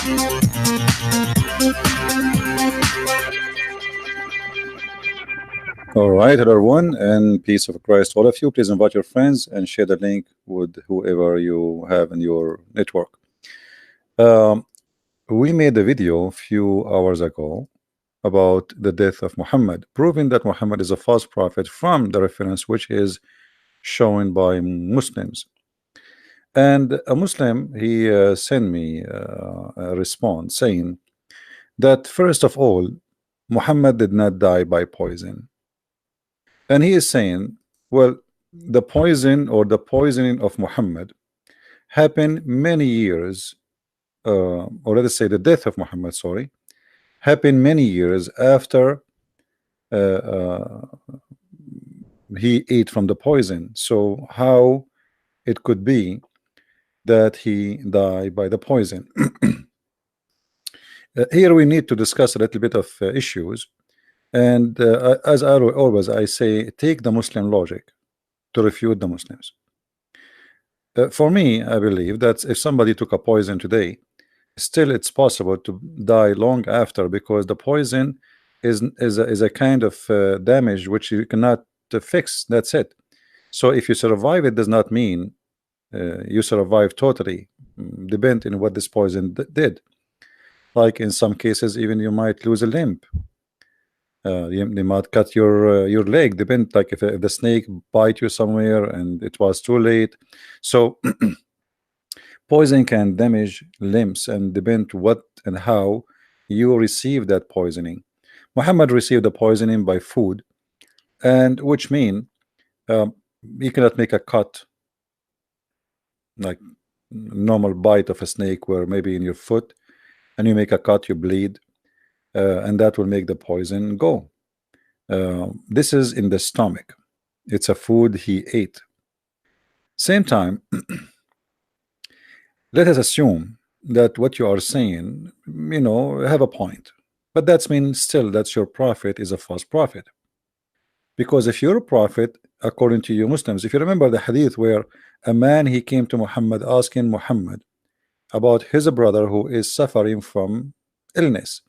All right, hello everyone, and peace of Christ, all of you. Please invite your friends and share the link with whoever you have in your network. Um, we made a video a few hours ago about the death of Muhammad, proving that Muhammad is a false prophet from the reference which is shown by Muslims. And a Muslim, he sent me a response saying that first of all, Muhammad did not die by poison. And he is saying, well, the poison or the poisoning of Muhammad happened many years, or let us say the death of Muhammad, sorry, happened many years after uh, uh, he ate from the poison. So how it could be that he died by the poison? Here we need to discuss a little bit of issues. And as I always I say, take the Muslim logic to refute the Muslims. For me, I believe that if somebody took a poison today, still it's possible to die long after, because the poison is a kind of damage which you cannot fix. That's it. So if you survive, it does not mean you survive totally. Depend on what this poison did. Like in some cases, even you might lose a limb. They might cut your leg. Depend, like if the snake bite you somewhere and it was too late. So poison can damage limbs and depend what and how you receive that poisoning. Muhammad received the poisoning by food, and which mean you cannot make a cut like normal bite of a snake, where maybe in your foot, and you make a cut, you bleed, and that will make the poison go. This is in the stomach. It's a food he ate. Same time, let us assume that what you are saying, have a point, but that's mean still that your prophet is a false prophet. Because if you're a prophet, according to you Muslims, if you remember the hadith where a man, he came to Muhammad asking Muhammad about his brother who is suffering from illness.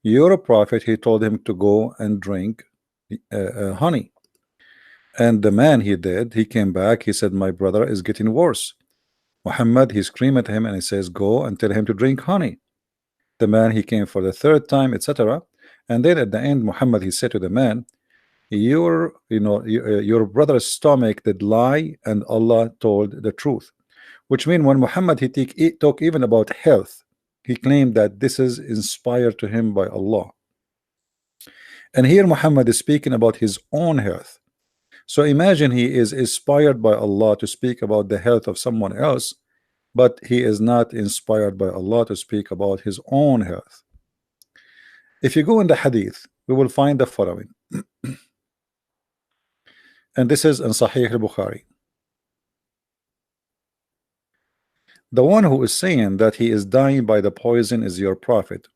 You're a prophet, he told him to go and drink honey. And the man, he did. He came back, he said, my brother is getting worse. Muhammad, he screamed at him and he says, go and tell him to drink honey. The man, he came for the third time, etc. And then at the end, Muhammad, he said to the man, your brother's stomach did lie and Allah told the truth. Which means when Muhammad, he talk even about health, he claimed that this is inspired to him by Allah. And here Muhammad is speaking about his own health. So imagine he is inspired by Allah to speak about the health of someone else, but he is not inspired by Allah to speak about his own health. If you go in the hadith, we will find the following. And this is in Sahih al-Bukhari. The one who is saying that he is dying by the poison is your prophet.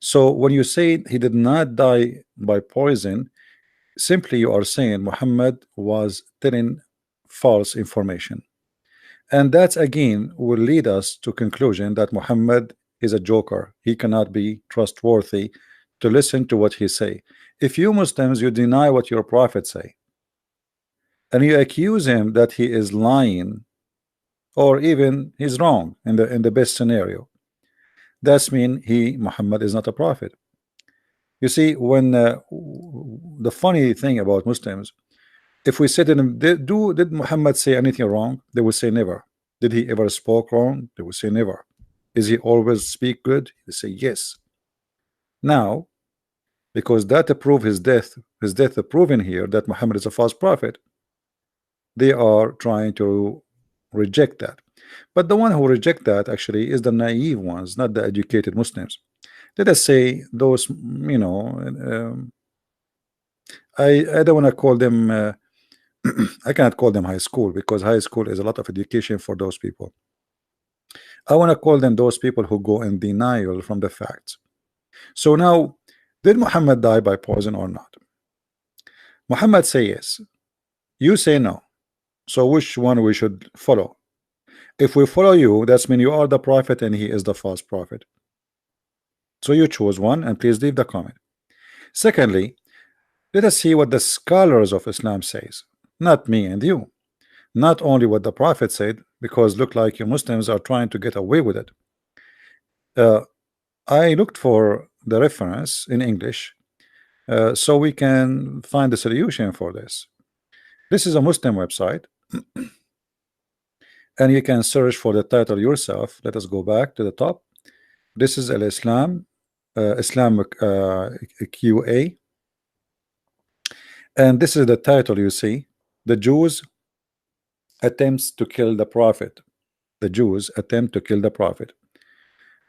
So when you say he did not die by poison, simply you are saying Muhammad was telling false information. And that again will lead us to conclusion that Muhammad is a joker. He cannot be trustworthy to listen to what he say. If you Muslims, you deny what your prophet say, and you accuse him that he is lying, or even he's wrong in the best scenario, that's mean Muhammad is not a prophet. You see, when the funny thing about Muslims, if we said to them, did Muhammad say anything wrong? They will say never. Did he ever spoke wrong? They will say never. Is he always speak good? They say yes. Now, because that prove his death proving here that Muhammad is a false prophet, they are trying to reject that. But the one who reject that actually is the naive ones, not the educated Muslims. Let us say those, I don't want to call them I cannot call them high school, because high school is a lot of education for those people. I want to call them those people who go in denial from the facts. So now, did Muhammad die by poison or not? Muhammad say yes. You say no. So which one we should follow? If we follow you, that's mean you are the prophet and he is the false prophet. So you choose one and please leave the comment. Secondly, let us see what the scholars of Islam says, not me and you, not only what the Prophet said, because look like you Muslims are trying to get away with it. Uh, I looked for the reference in English so we can find the solution for this. This is a Muslim website, and you can search for the title yourself. Let us go back to the top. This is Al Islam, Islamic QA, and this is the title you see. The Jews attempts to kill the Prophet. The Jews attempt to kill the Prophet.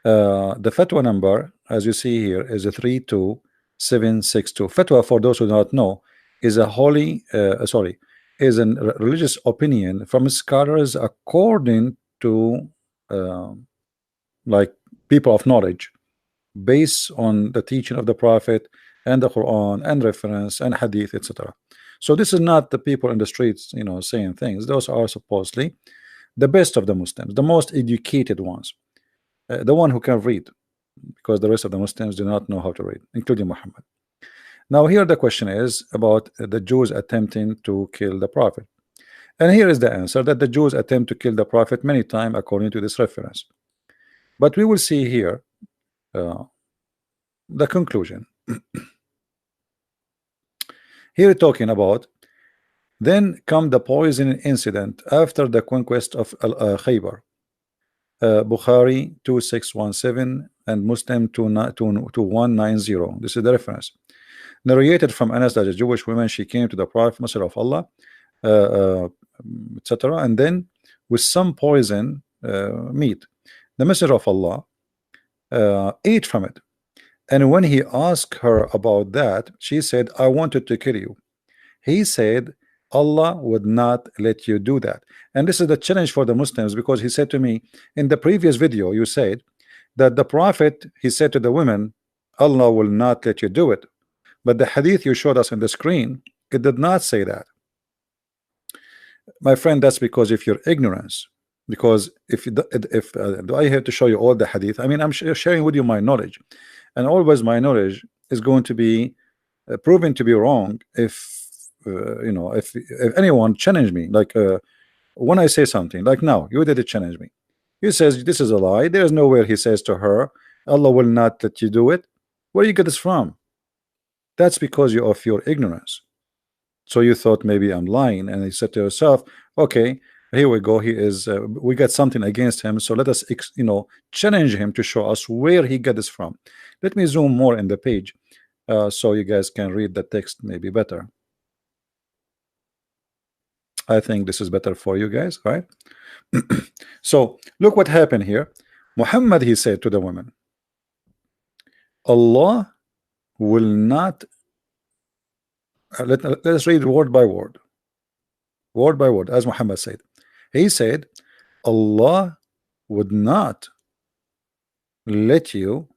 The fatwa number, as you see here, is a 32762. Fatwa, for those who do not know, is a is a religious opinion from scholars according to uh, like people of knowledge, based on the teaching of the Prophet and the Quran and reference and Hadith, etc. So this is not the people in the streets, saying things. Those are supposedly the best of the Muslims, the most educated ones, the one who can read, because the rest of the Muslims do not know how to read, including Muhammad. Now here the question is about the Jews attempting to kill the Prophet, and here is the answer, that the Jews attempt to kill the Prophet many times according to this reference. But we will see here the conclusion. Here talking about, then come the poison incident after the conquest of Khaybar. Bukhari 2617 and Muslim 2190. This is the reference. Narrated from Anas that a Jewish woman, she came to the Prophet, Messenger of Allah, etc., and then with some poison meat. The Messenger of Allah ate from it, and when he asked her about that, she said, I wanted to kill you. He said, Allah would not let you do that. And this is the challenge for the Muslims, because he said to me in the previous video, you said that the Prophet, he said to the women, Allah will not let you do it. But the hadith you showed us on the screen, it did not say that. My friend, that's because of your ignorance. Because if do I have to show you all the hadith? I mean, I'm sharing with you my knowledge, and always my knowledge is going to be proven to be wrong if if anyone challenge me, like when I say something, like now you did challenge me. He says this is a lie. There's nowhere he says to her, Allah will not let you do it. Where you get this from? That's because you of your ignorance. So you thought maybe I'm lying, and you said to yourself, okay, here we go, he is we got something against him, so let us challenge him to show us where he got this from. Let me zoom more in the page so you guys can read the text maybe better. I think this is better for you guys, right? So look what happened here. Muhammad, he said to the woman, Allah will not let us read word by word, as Muhammad said. He said, Allah would not let you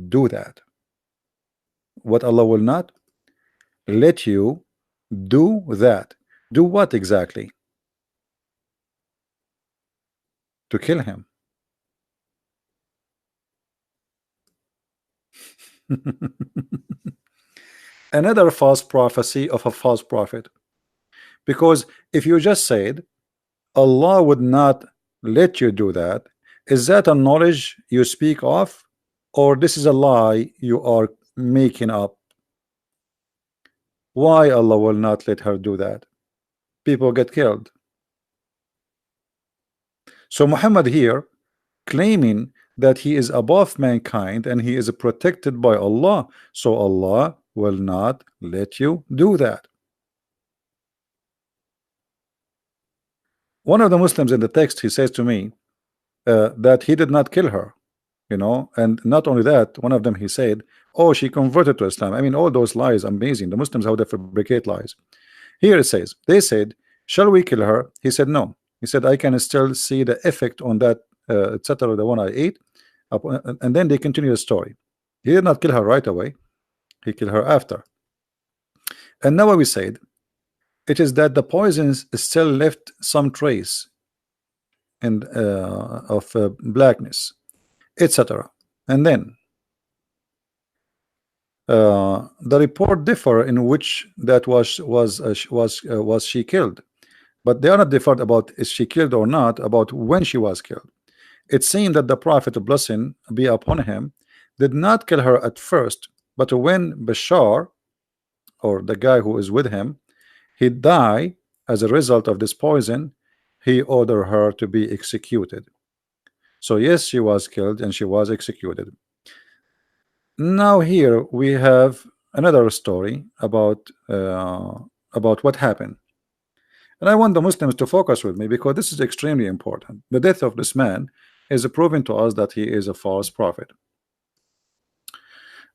do that. What? Allah will not let you do that. Do what exactly? To kill him. Another false prophecy of a false prophet. Because if you just said Allah would not let you do that, is that a knowledge you speak of, or this is a lie you are making up? Why Allah will not let her do that? People get killed. So Muhammad here claiming that he is above mankind and he is protected by Allah, so Allah will not let you do that. One of the Muslims in the text, he says to me that he did not kill her, and not only that, one of them, he said, oh, she converted to Islam. I mean, all those lies, amazing. The Muslims, how they fabricate lies. Here it says, they said, shall we kill her? He said no. He said, I can still see the effect on that etc., the one I ate. And then they continue the story. He did not kill her right away, he killed her after. And now we said it is that the poisons still left some trace and of blackness, etc. And then The report differ in which that was she killed, but they are not differed about is she killed or not, about when she was killed. It seemed that the Prophet, blessing be upon him, did not kill her at first, but when Bashar, or the guy who is with him, he died as a result of this poison, he ordered her to be executed. So yes, she was killed and she was executed. Now here we have another story about what happened, and I want the Muslims to focus with me because this is extremely important. The death of this man is proving to us that he is a false prophet.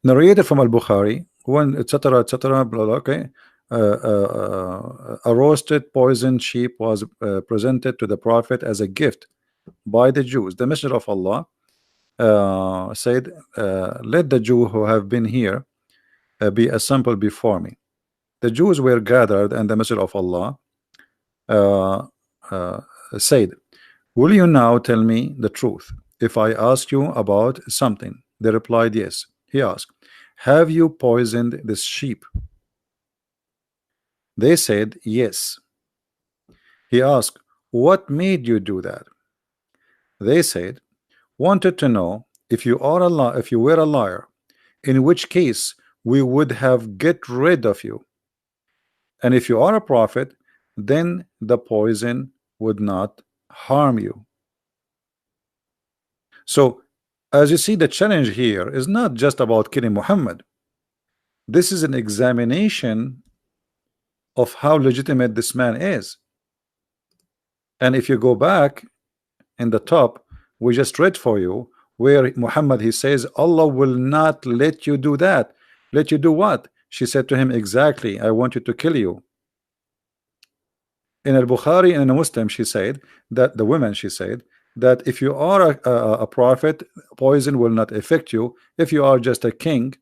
Narrated from Al-Bukhari, when etc. etc. blah, blah, okay. A roasted poisoned sheep was presented to the Prophet as a gift by the Jews. The Messenger of Allah said, let the Jew who have been here be assembled before me. The Jews were gathered, and the Messenger of Allah said, will you now tell me the truth if I ask you about something? They replied, yes. He asked, have you poisoned this sheep? They said, yes. He asked, what made you do that? They said, wanted to know if you were a liar, in which case we would have get rid of you, and if you are a prophet, then the poison would not harm you. So as you see, the challenge here is not just about killing Muhammad. This is an examination of how legitimate this man is. And if you go back in the top, we just read for you where Muhammad, he says, Allah will not let you do that. Let you do what? She said to him, exactly, I want you to kill you. In Al-Bukhari and in a Muslim, she said that the women, she said that if you are a prophet, poison will not affect you. If you are just a king,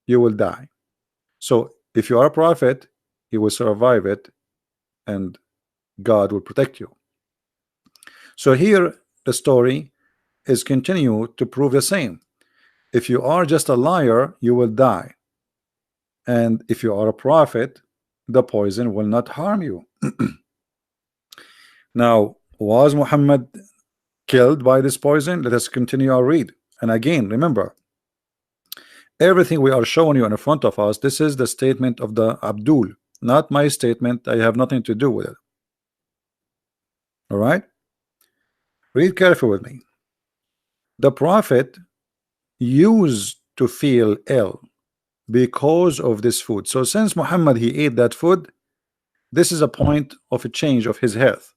you will die. So if you are a prophet, you will survive it and God will protect you. So here the story is continue to prove the same. If you are just a liar, you will die, and if you are a prophet, the poison will not harm you. Now, was Muhammad killed by this poison? Let us continue our read. And again, remember, everything we are showing you in front of us, this is the statement of the Abdul, not my statement. I have nothing to do with it. All right, read carefully with me. The Prophet used to feel ill because of this food. So since Muhammad, he ate that food, this is a point of a change of his health.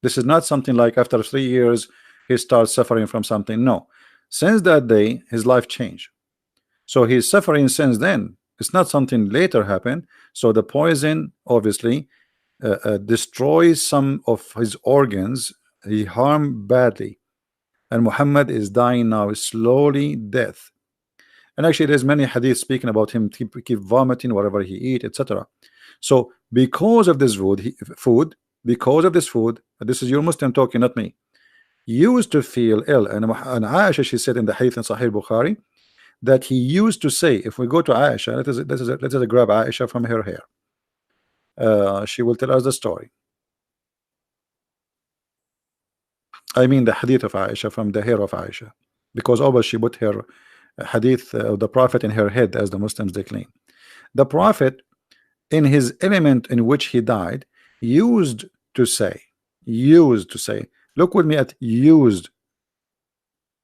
This is not something like after 3 years he starts suffering from something. No, since that day his life changed. So he's suffering since then. It's not something later happened. So the poison obviously destroys some of his organs. He harmed badly, and Muhammad is dying now slowly death. And actually there's many hadith speaking about him keep vomiting whatever he eat, etc. So because of this food, because of this food, this is your Muslim talking, not me, used to feel ill. And Aisha, she said in the hadith in Sahih Bukhari that he used to say, if we go to Aisha, let us grab Aisha from her hair. She will tell us the story. I mean the hadith of Aisha, from the hair of Aisha, because always she put her hadith of the Prophet in her head, as the Muslims they claim. The Prophet, in his element in which he died, used to say, look with me at used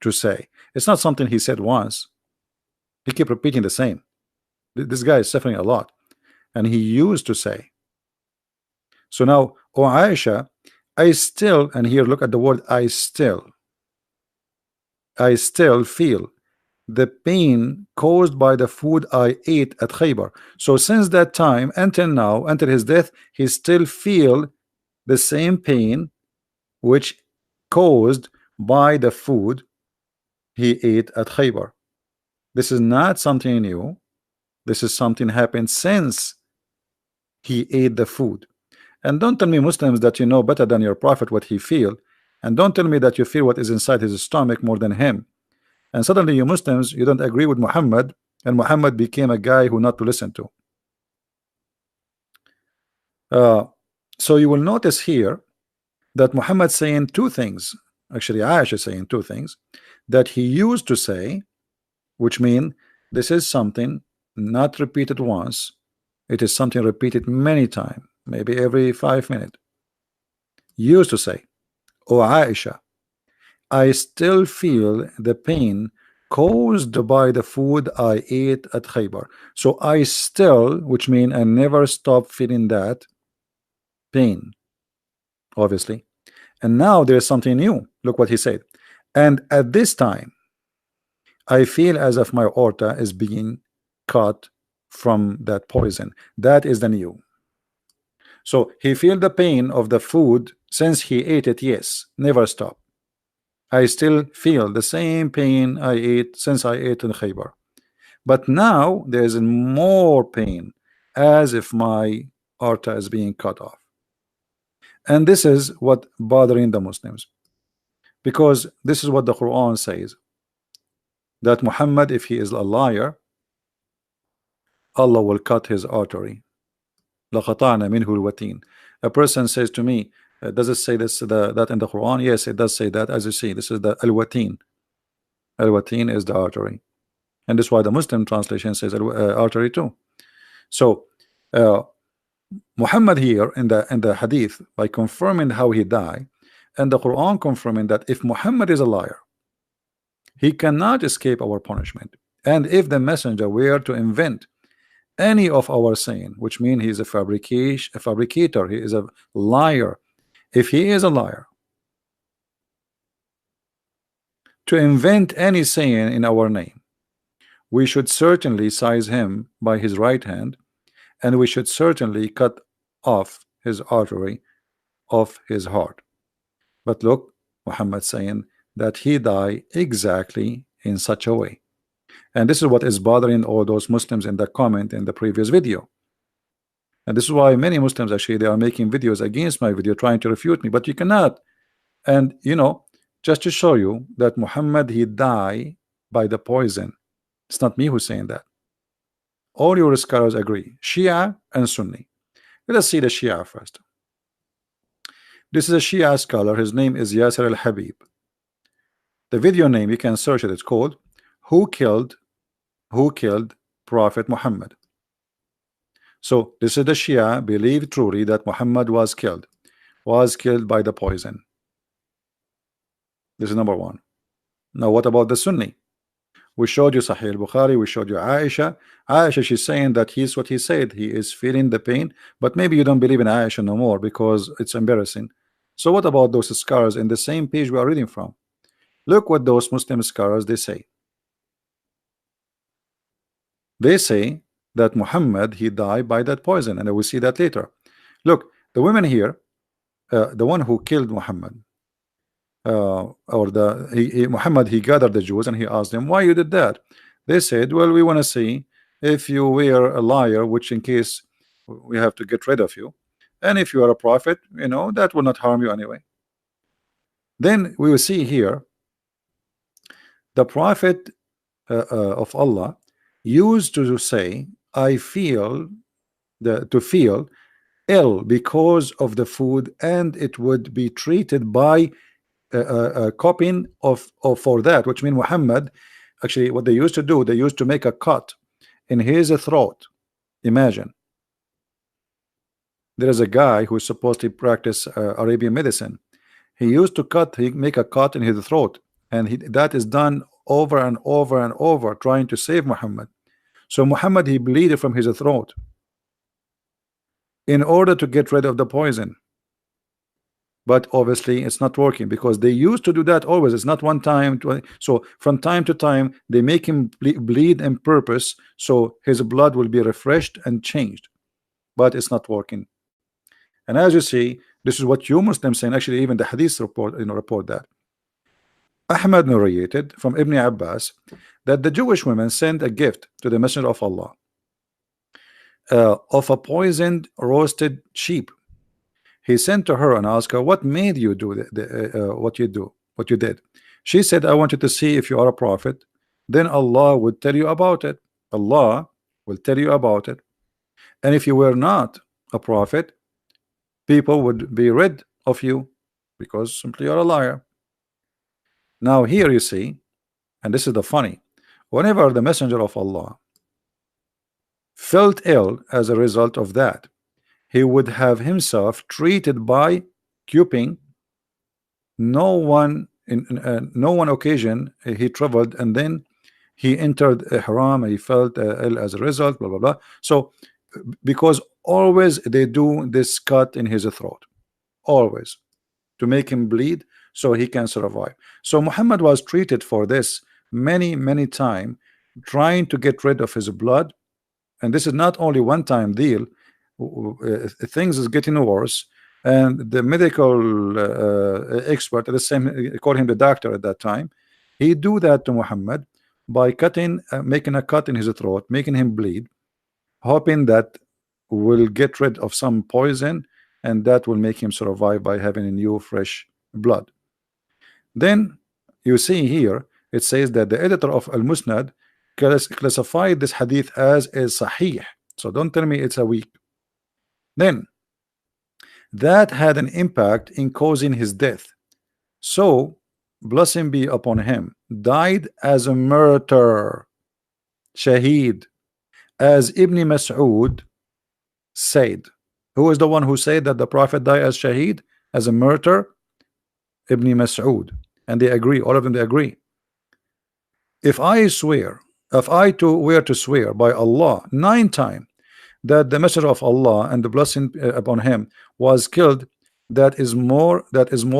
to say. It's not something he said once. He kept repeating the same. This guy is suffering a lot, and he used to say. So now, oh Aisha, I still, and here look at the word I still feel the pain caused by the food I ate at Khaybar. So since that time until now, until his death, he still feel the same pain which caused by the food he ate at Khaybar. This is not something new. This is something happened since he ate the food. And don't tell me, Muslims, that you know better than your Prophet what he feel, and don't tell me that you feel what is inside his stomach more than him. And suddenly you Muslims, you don't agree with Muhammad and Muhammad became a guy who not to listen to. So you will notice here that Muhammad saying two things. Actually, Aisha saying two things that he used to say, which mean this is something not repeated once. It is something repeated many times, maybe every 5 minutes. Used to say, "Oh Aisha, I still feel the pain caused by the food I ate at Khaybar." So I still, which mean I never stop feeling that pain, obviously. And now there's something new. Look what he said. "And at this time, I feel as if my aorta is being cut from that poison." That is the new. So he feel the pain of the food since he ate it. Yes, never stop. I still feel the same pain I ate since I ate in Khaybar. But now there's more pain, as if my aorta is being cut off. And this is what bothering the Muslims, because this is what the Quran says, that Muhammad, if he is a liar, Allah will cut his artery. لَقَطَعْنَا مِنْهُ الْوَتِينَ. A person says to me, does it say this that in the Quran? Yes, it does say that. As you see, this is the al-watin. Al-watin is the artery, and this is why the Muslim translation says artery too. So Muhammad here in the hadith, by confirming how he died, and the Quran confirming that if Muhammad is a liar, he cannot escape our punishment. And if the messenger were to invent any of our saying, which means he is a fabricator, he is a liar. If he is a liar, to invent any saying in our name, we should certainly seize him by his right hand, and we should certainly cut off his artery of his heart. But look, Muhammad saying that he died exactly in such a way. And this is what is bothering all those Muslims in the comment in the previous video. And this is why many Muslims actually they are making videos against my video trying to refute me, but you cannot. And you know, just to show you that Muhammad he died by the poison. It's not me who's saying that. All your scholars agree, Shia and Sunni. Let us see the Shia first. This is a Shia scholar. His name is Yasser al-Habib. The video name, you can search it. It's called Who Killed Prophet Muhammad. So this is the Shia believe truly that Muhammad was killed by the poison. This is number one. Now what about the Sunni? We showed you Sahih al-Bukhari, we showed you Aisha. Aisha, she's saying that he's what he said, he is feeling the pain, but maybe you don't believe in Aisha no more because it's embarrassing. So what about those scholars in the same page we are reading from? Look what those Muslim scholars they say. They say that Muhammad he died by that poison, and I will see that later. Look, the women here, the one who killed Muhammad, Muhammad he gathered the Jews and he asked them why you did that. They said, well, we want to see if you were a liar, which in case we have to get rid of you, and if you are a prophet, you know, that will not harm you anyway. Then we will see here the prophet of Allah used to say, I feel to feel ill because of the food, and it would be treated by copying of for that, which means Muhammad actually what they used to do, they used to make a cut in his throat. Imagine there is a guy who is supposed to practice Arabian medicine. He used to make a cut in his throat, and that is done over and over and over, trying to save Muhammad. So Muhammad he bleeded from his throat in order to get rid of the poison. But obviously it's not working because they used to do that always. It's not one time. So from time to time they make him bleed on purpose, so his blood will be refreshed and changed. But it's not working. And as you see, this is what you Muslims saying. Actually, even the Hadith report, report that Ahmad narrated from Ibn Abbas that the Jewish women sent a gift to the Messenger of Allah of a poisoned roasted sheep. He sent to her and asked her, what made you do what you did? She said, I wanted to see if you are a prophet, then Allah would tell you about it. Allah will tell you about it. And if you were not a prophet, people would be rid of you because simply you're a liar. Now here you see, and this is the funny, whenever the messenger of Allah felt ill as a result of that, he would have himself treated by cuping. No one no one occasion he traveled and then he entered ihram, he felt ill as a result, blah blah blah. So because always they do this cut in his throat, always, to make him bleed so he can survive. So Muhammad was treated for this many time, trying to get rid of his blood. And this is not only one time deal. Things is getting worse, and the medical expert at the same, call him the doctor at that time, he do that to Muhammad by cutting making a cut in his throat, making him bleed, hoping that will get rid of some poison, and that will make him survive by having a new fresh blood. Then you see here it says that the editor of Al-Musnad classified this hadith as a sahih. So don't tell me it's a weak. Then that had an impact in causing his death. So blessing be upon him, died as a martyr, shaheed, as Ibn Mas'ud said. Who is the one who said that the Prophet died as shaheed, as a martyr? Ibn Mas'ud. And they agree, all of them, they agree. If I too were to swear by Allah 9 times that the messenger of Allah and the blessing upon him was killed, that is more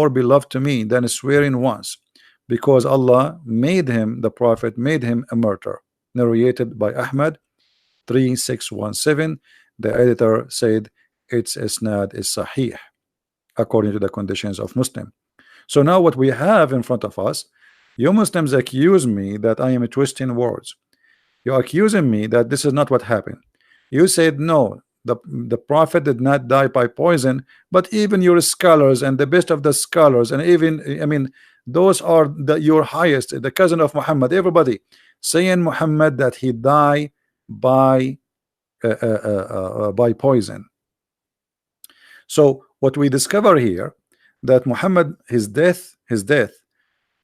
beloved to me than swearing once, because Allah made him, the Prophet made him a martyr. Narrated by Ahmad 3617. The editor said its isnad is sahih according to the conditions of Muslim. So now what we have in front of us, you Muslims accuse me that I am twisting words. You're accusing me that this is not what happened. You said no, the Prophet did not die by poison, but even your scholars and the best of the scholars, and even, I mean, those are your highest, the cousin of Muhammad, everybody saying Muhammad that he died by poison. So what we discover here, that Muhammad, his death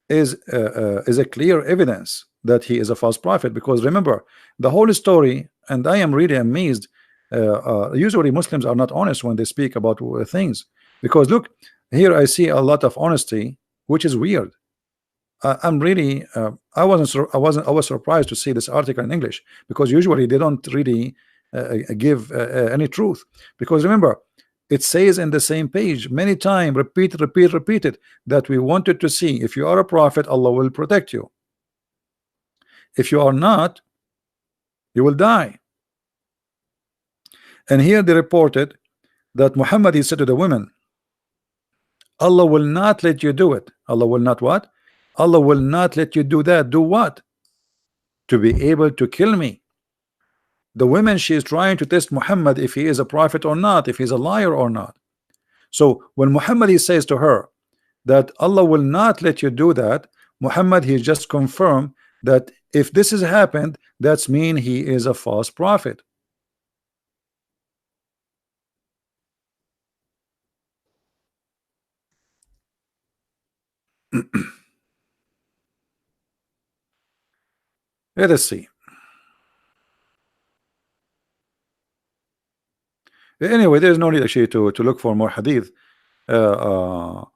is a clear evidence that he is a false prophet. Because remember the whole story, and I am really amazed. Usually Muslims are not honest when they speak about things, because look here, I see a lot of honesty, which is weird. I'm really I was surprised to see this article in English, because usually they don't really give any truth. Because remember, it says in the same page many times, repeated, that we wanted to see if you are a prophet, Allah will protect you. If you are not, you will die. And here they reported that Muhammad, he said to the women, Allah will not let you do it. Allah will not what? Allah will not let you do that. Do what? To be able to kill me. The women, she is trying to test Muhammad if he is a prophet or not, if he's a liar or not. So when Muhammad, he says to her that Allah will not let you do that, Muhammad, he just confirmed that if this has happened, that's mean he is a false prophet. Let us see. Anyway, there's no need actually to look for more hadith. Let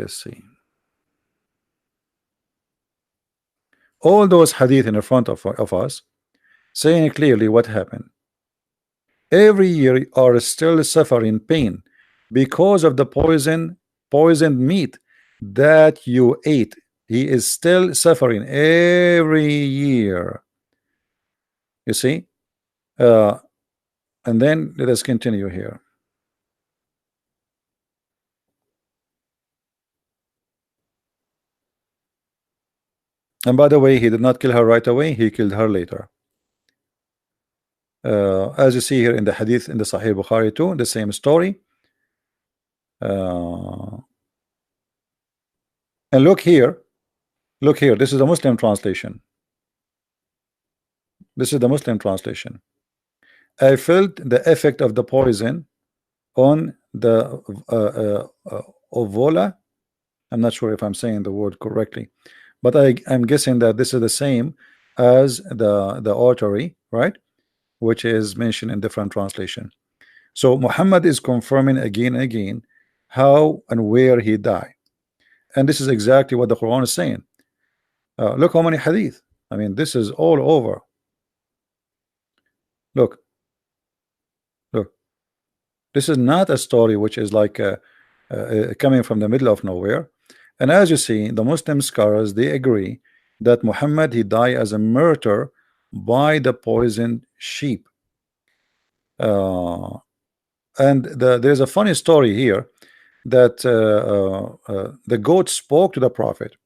us see. All those hadith in front of us saying clearly what happened. Every year you are still suffering pain because of the poisoned meat that you ate. He is still suffering every year. You see? And then let us continue here. And by the way, he did not kill her right away, he killed her later. As you see here in the hadith in the Sahih Bukhari too, the same story. And look here, this is the Muslim translation. This is the Muslim translation. I felt the effect of the poison on the ovola. I'm not sure if I'm saying the word correctly, but I'm guessing that this is the same as the artery, right? Which is mentioned in different translation. So Muhammad is confirming again and again how and where he died, and this is exactly what the Quran is saying. Look how many hadith. I mean, this is all over. Look, this is not a story which is like coming from the middle of nowhere. And as you see, the Muslim scholars, they agree that Muhammad, he died as a martyr by the poisoned sheep. And there's a funny story here that the goat spoke to the prophet.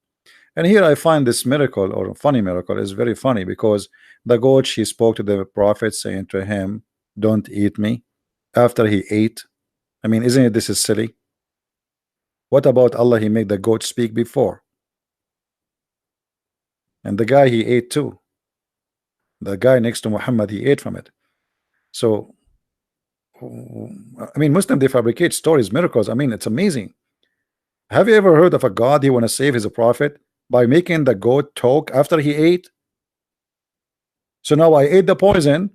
And here I find this miracle, or funny miracle, is very funny, because the goat, she spoke to the prophet saying to him, don't eat me, after he ate. I mean, isn't it, this is silly? What about Allah? He made the goat speak before, and the guy, he ate too. The guy next to Muhammad, he ate from it. So I mean, Muslim, they fabricate stories, miracles. I mean, it's amazing. Have you ever heard of a God, he want to save his prophet by making the goat talk after he ate? So now I ate the poison,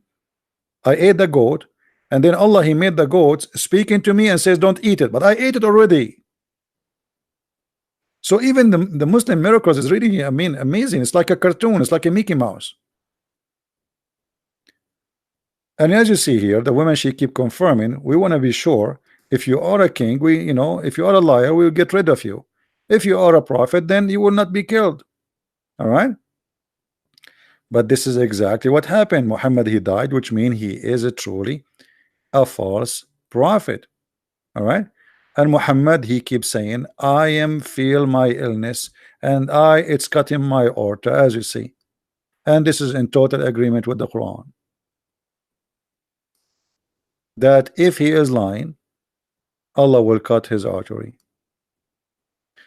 I ate the goat, and then Allah, he made the goats speaking to me and says don't eat it, but I ate it already. So even the Muslim miracles is really, I mean, amazing. It's like a cartoon, it's like a Mickey Mouse. And as you see here, the women, she keep confirming, we want to be sure, if you are a king, we, you know, if you are a liar, we will get rid of you. If you are a prophet, then you will not be killed. All right. But this is exactly what happened. Muhammad, he died, which means he is truly a false prophet. All right. And Muhammad, he keeps saying, I am feel my illness, and it's cutting my aorta, as you see. And this is in total agreement with the Quran, that if he is lying, Allah will cut his artery.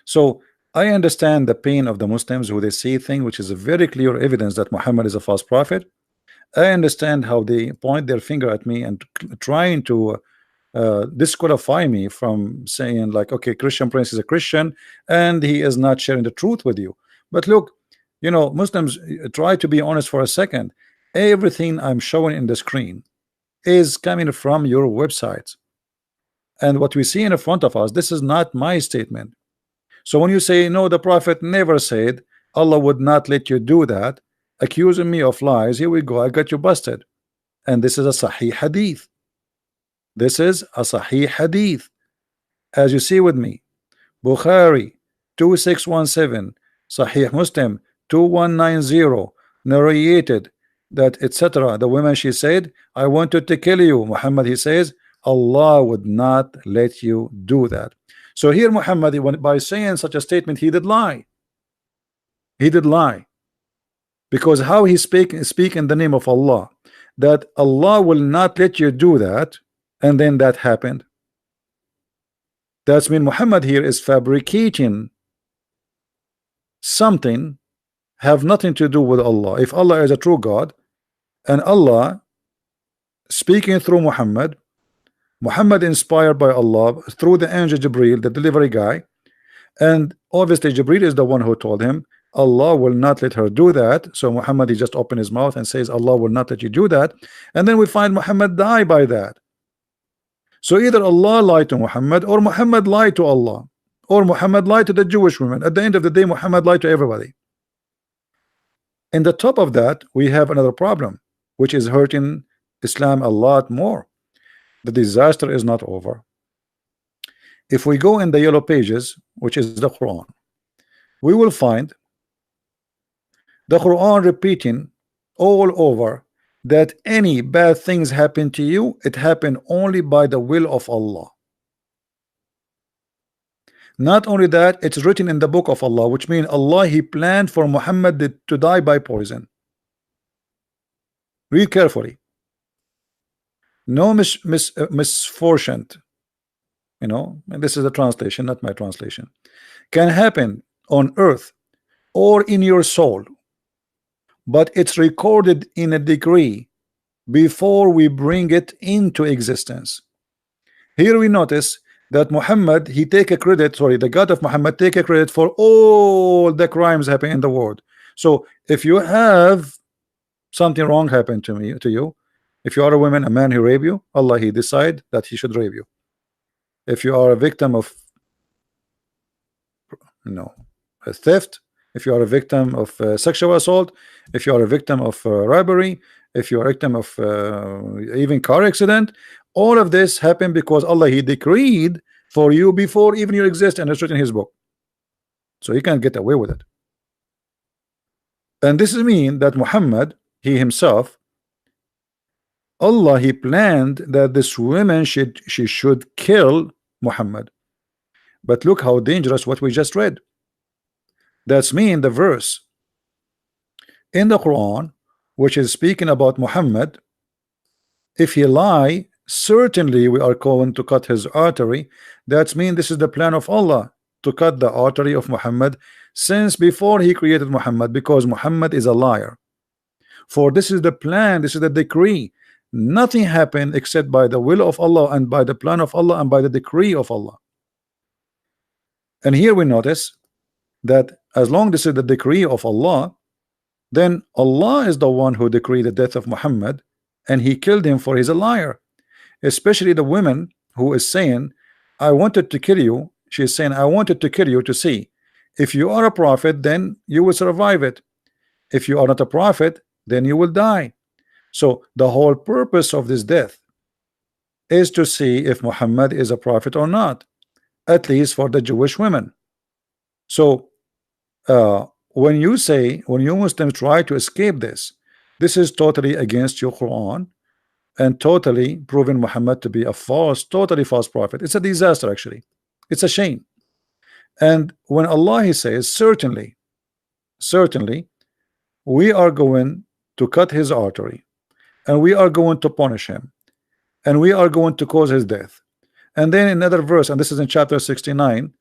So I understand the pain of the Muslims who they see things which is a very clear evidence that Muhammad is a false prophet. I understand how they point their finger at me and trying to disqualify me from saying like, okay, Christian Prince is a Christian and he is not sharing the truth with you. But look, you know, Muslims, try to be honest for a second. Everything I'm showing in the screen is coming from your websites, and what we see in front of us, this is not my statement. So when you say no, the prophet never said, Allah would not let you do that, accusing me of lies, here we go, I got you busted. And this is a Sahih hadith. This is a Sahih hadith, as you see with me. Bukhari 2617, Sahih Muslim 2190, narrated that etc. The woman, she said, I wanted to kill you. Muhammad, he says, Allah would not let you do that. So here Muhammad, by saying such a statement, he did lie. He did lie, because how he speak in the name of Allah, that Allah will not let you do that, and then that happened. That's mean Muhammad here is fabricating something have nothing to do with Allah. If Allah is a true God, and Allah speaking through Muhammad, Muhammad inspired by Allah through the angel Jibril, the delivery guy, and obviously Jibril is the one who told him Allah will not let her do that. So Muhammad, he just opened his mouth and says Allah will not let you do that, and then we find Muhammad die by that. So either Allah lied to Muhammad, or Muhammad lied to Allah, or Muhammad lied to the Jewish women. At the end of the day, Muhammad lied to everybody. In the top of that, we have another problem, which is hurting Islam a lot more. The disaster is not over. If we go in the yellow pages, which is the Quran, we will find the Quran repeating all over that any bad things happen to you, it happened only by the will of Allah. Not only that, it's written in the book of Allah, which means Allah, he planned for Muhammad to die by poison. Read carefully. No misfortune, and this is a translation, not my translation, can happen on earth or in your soul, but it's recorded in a degree before we bring it into existence. Here we notice that Muhammad, he take a credit, sorry, the God of Muhammad take a credit for all the crimes happening in the world. So if you have something wrong happen to you, if you are a woman, a man, he rape you, Allah, he decide that he should rape you. If you are a victim of a theft, if you are a victim of sexual assault, if you are a victim of robbery, if you are a victim of even car accident, all of this happened because Allah, he decreed for you before even you exist, and it's written in his book, so you can't get away with it. And this is mean that Muhammad, he himself, Allah, he planned that this woman she should kill Muhammad. But look how dangerous what we just read. That's mean the verse in the Quran which is speaking about Muhammad, if he lie, certainly we are going to cut his artery. That's mean this is the plan of Allah to cut the artery of Muhammad since before he created Muhammad, because Muhammad is a liar. For this is the plan, this is the decree. Nothing happened except by the will of Allah and by the plan of Allah and by the decree of Allah. And here we notice that as long as this is the decree of Allah, then Allah is the one who decreed the death of Muhammad, and he killed him for he's a liar. Especially the woman who is saying, I wanted to kill you. She is saying, I wanted to kill you to see if you are a prophet, then you will survive it. If you are not a prophet, then you will die. So the whole purpose of this death is to see if Muhammad is a prophet or not, at least for the Jewish women. So when you Muslims try to escape this is totally against your Quran and totally proving Muhammad to be a totally false prophet. It's a disaster, actually. It's a shame. And when Allah, he says, certainly we are going to cut his artery, and we are going to punish him, and we are going to cause his death. And then another verse, and this is in chapter 69,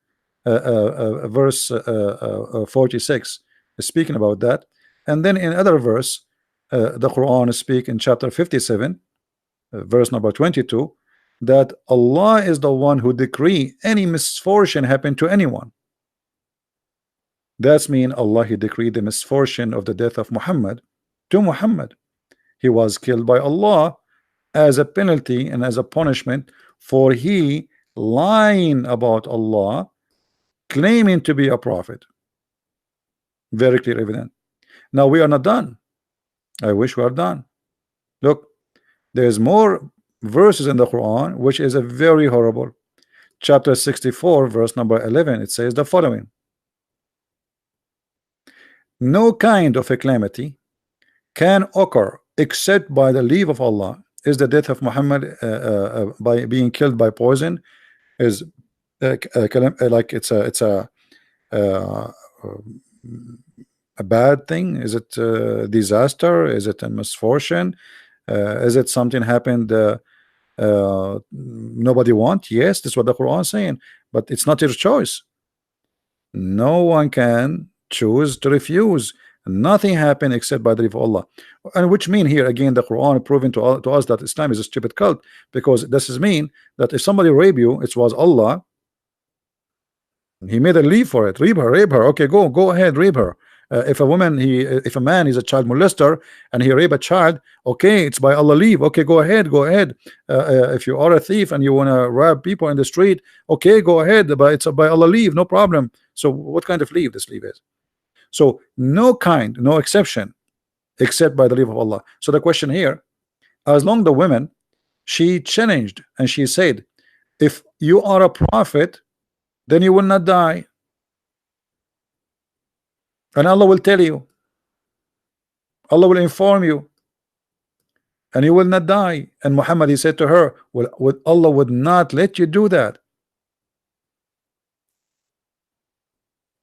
verse 46, is speaking about that. And then in another verse, the Quran speak in chapter 57, verse number 22, that Allah is the one who decree any misfortune happen to anyone. That's mean Allah, he decreed the misfortune of the death of Muhammad to Muhammad. He was killed by Allah as a penalty and as a punishment for he lying about Allah, claiming to be a prophet. Very clear evidence. Now we are not done. I wish we are done. Look, there's more verses in the Quran which is a very horrible. Chapter 64, verse number 11, it says the following: no kind of a calamity can occur except by the leave of Allah. Is the death of Muhammad by being killed by poison is like it's a bad thing? Is it a disaster? Is it a misfortune? Is it something happened nobody want? Yes, that's what the Quran is saying, but it's not your choice. No one can choose to refuse. Nothing happened except by the leave of Allah. And which mean here again the Quran proving to us that Islam is a stupid cult, because this is mean that if somebody rape you, it was Allah, he made a leave for it. Rape her, okay, go ahead, rape her. If a woman, if a man is a child molester and he rape a child, okay, it's by Allah leave, okay, go ahead. If you are a thief and you want to rob people in the street, okay, go ahead, but it's by Allah leave, no problem. So what kind of leave this leave is? So no exception except by the leave of Allah. So the question here, as long the women, she challenged and she said, if you are a prophet, then you will not die, and Allah will tell you, Allah will inform you, and you will not die. And Muhammad, he said to her, well, Allah would not let you do that.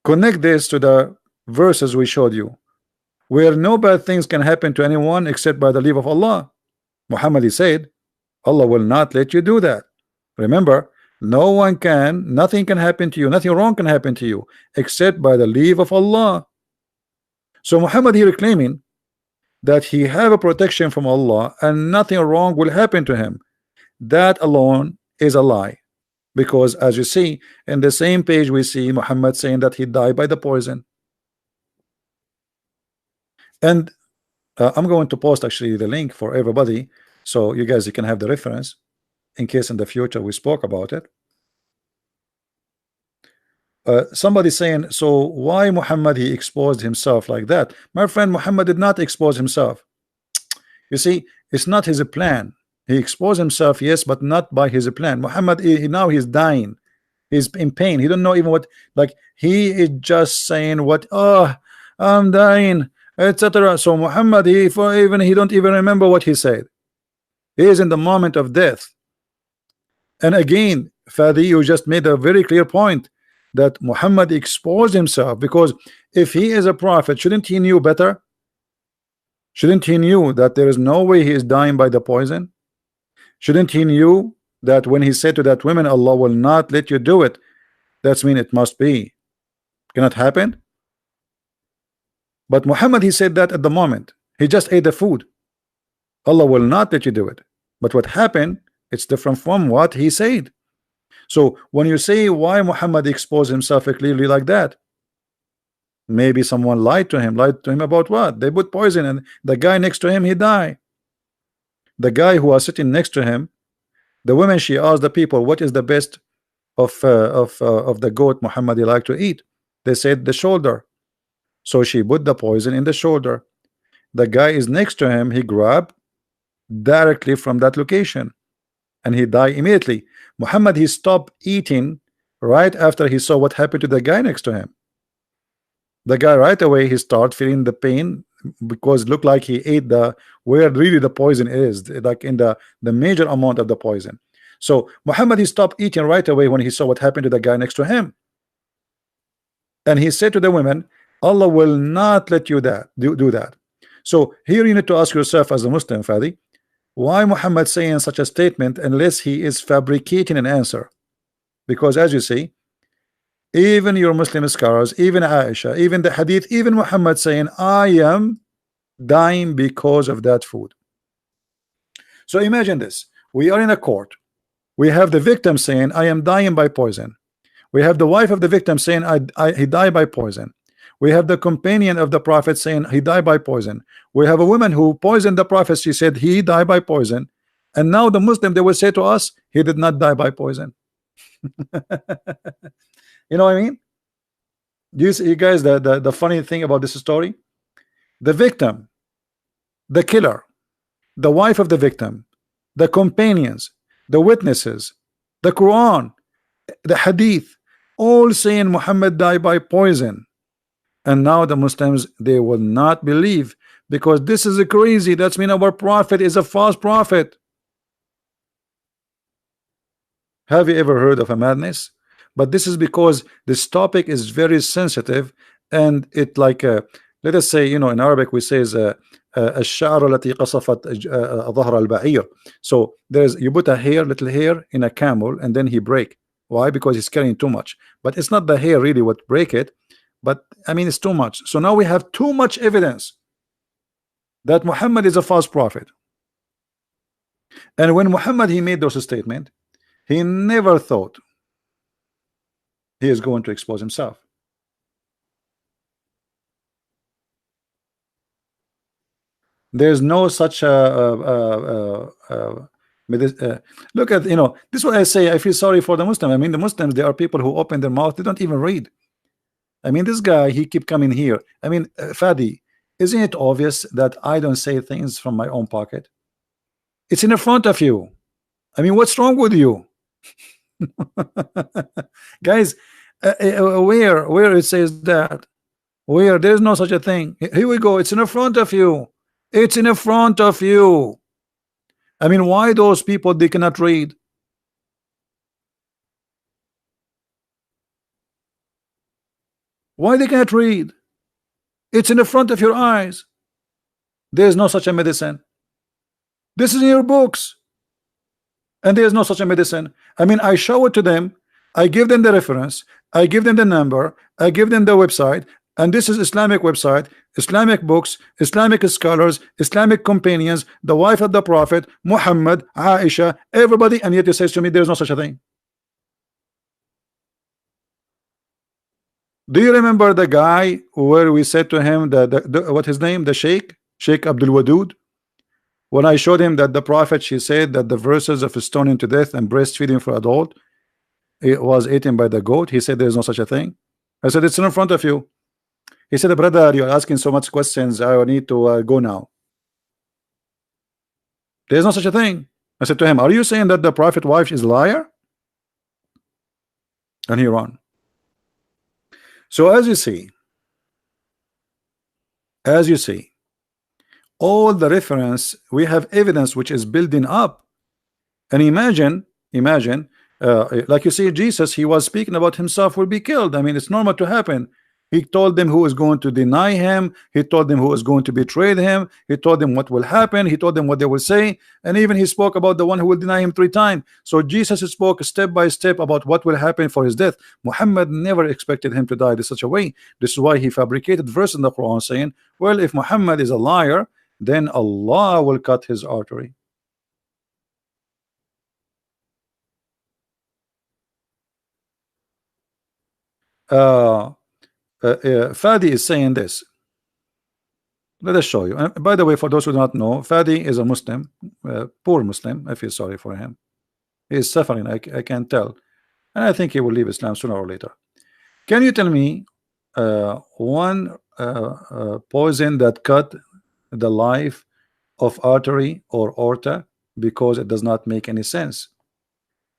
Connect this to the verses we showed you, where no bad things can happen to anyone except by the leave of Allah. Muhammad, he said, Allah will not let you do that. Remember, nothing can happen to you, nothing wrong can happen to you except by the leave of Allah. So Muhammad here claiming that he have a protection from Allah and nothing wrong will happen to him. That alone is a lie, because as you see in the same page, we see Muhammad saying that he died by the poison. And I'm going to post actually the link for everybody, so you guys, you can have the reference in case in the future we spoke about it. Somebody saying, so why Muhammad he exposed himself like that? My friend, Muhammad did not expose himself. You see, it's not his plan. He exposed himself, yes, but not by his plan. Muhammad, now he's dying, he's in pain, he don't know even what, like, he is just saying what, oh, I'm dying, etc. So Muhammad, he don't even remember what he said. He is in the moment of death. And again, Fadi, you just made a very clear point that Muhammad exposed himself, because if he is a prophet, shouldn't he knew better? Shouldn't he knew that there is no way he is dying by the poison? Shouldn't he knew that when he said to that woman, Allah will not let you do it, that's mean it must be, cannot happen? But Muhammad, he said that at the moment he just ate the food, Allah will not let you do it. But what happened, it's different from what he said. So when you say why Muhammad exposed himself clearly like that, maybe someone lied to him about what? They put poison and the guy next to him, he died. The guy who was sitting next to him, the woman, she asked the people, what is the best of the goat Muhammad like to eat? They said the shoulder. So she put the poison in the shoulder. The guy is next to him, he grabbed directly from that location and he died immediately. Muhammad, he stopped eating right after he saw what happened to the guy next to him. The guy right away, he started feeling the pain, because it looked like he ate the where really the poison is, like in the major amount of the poison. So Muhammad, he stopped eating right away when he saw what happened to the guy next to him. And he said to the women, Allah will not let you do that. So here you need to ask yourself as a Muslim, Fadi, why Muhammad saying such a statement unless he is fabricating an answer? Because as you see, even your Muslim scholars, even Aisha, even the hadith, even Muhammad saying, I am dying because of that food. So imagine this, we are in a court, we have the victim saying, I am dying by poison. We have the wife of the victim saying, he died by poison. We have the companion of the prophet saying he died by poison. We have a woman who poisoned the prophet, she said he died by poison. And now the Muslim, they will say to us, he did not die by poison. You know what I mean? Do you see, you guys, the funny thing about this story? The victim, the killer, the wife of the victim, the companions, the witnesses, the Quran, the hadith, all saying Muhammad died by poison. And now the Muslims, they will not believe, because this is crazy. That's mean our prophet is a false prophet. Have you ever heard of a madness? But this is because this topic is very sensitive, and it like let us say, you know, in Arabic we say الشعر التي قصفت ظهر البعير. So there's, you put a hair, little hair in a camel, and then he break. Why? Because he's carrying too much. But it's not the hair really what break it, but I mean it's too much. So now we have too much evidence that Muhammad is a false prophet. And when Muhammad he made those statements, he never thought he is going to expose himself. There's no such look at, you know, this is what I say. I feel sorry for the Muslim. I mean, the Muslims, there are people who open their mouth, they don't even read. I mean, this guy, he keep coming here. I mean, Fadi, isn't it obvious that I don't say things from my own pocket? It's in the front of you. I mean, what's wrong with you? Guys, where it says that, where there's no such a thing. Here we go, it's in the front of you. It's in the front of you. I mean, why those people, they cannot read? Why they cannot read? It's in the front of your eyes. There's no such a medicine. This is in your books. and there is no such a medicine. I mean, I show it to them, I give them the reference, I give them the number, I give them the website, and this is Islamic website, Islamic books, Islamic scholars, Islamic companions, the wife of the Prophet, Muhammad, Aisha, everybody, and yet he says to me there is no such a thing. Do you remember the guy where we said to him that what his name, the Sheikh Abdul Wadud? When I showed him that the Prophet, she said that the verses of stoning to death and breastfeeding for adult, it was eaten by the goat. He said there is no such a thing. I said it's in front of you. He said, brother, you're asking so much questions, I need to go now. There's no such a thing. I said to him, are you saying that the Prophet wife is a liar? And he ran. So as you see, all the reference, we have evidence which is building up. And imagine, like you see, Jesus, he was speaking about himself will be killed. I mean, it's normal to happen. He told them who was going to deny him. He told them who was going to betray him. He told them what will happen. He told them what they will say. And even he spoke about the one who will deny him 3 times. So Jesus spoke step by step about what will happen for his death. Muhammad never expected him to die in such a way. This is why he fabricated verse in the Quran saying, well, if Muhammad is a liar, then Allah will cut his artery. Fadi is saying this. Let us show you. By the way, for those who do not know, Fadi is a Muslim, poor Muslim. I feel sorry for him. He is suffering. I can tell, and I think he will leave Islam sooner or later. Can you tell me one poison that cut the life of artery or aorta, because it does not make any sense?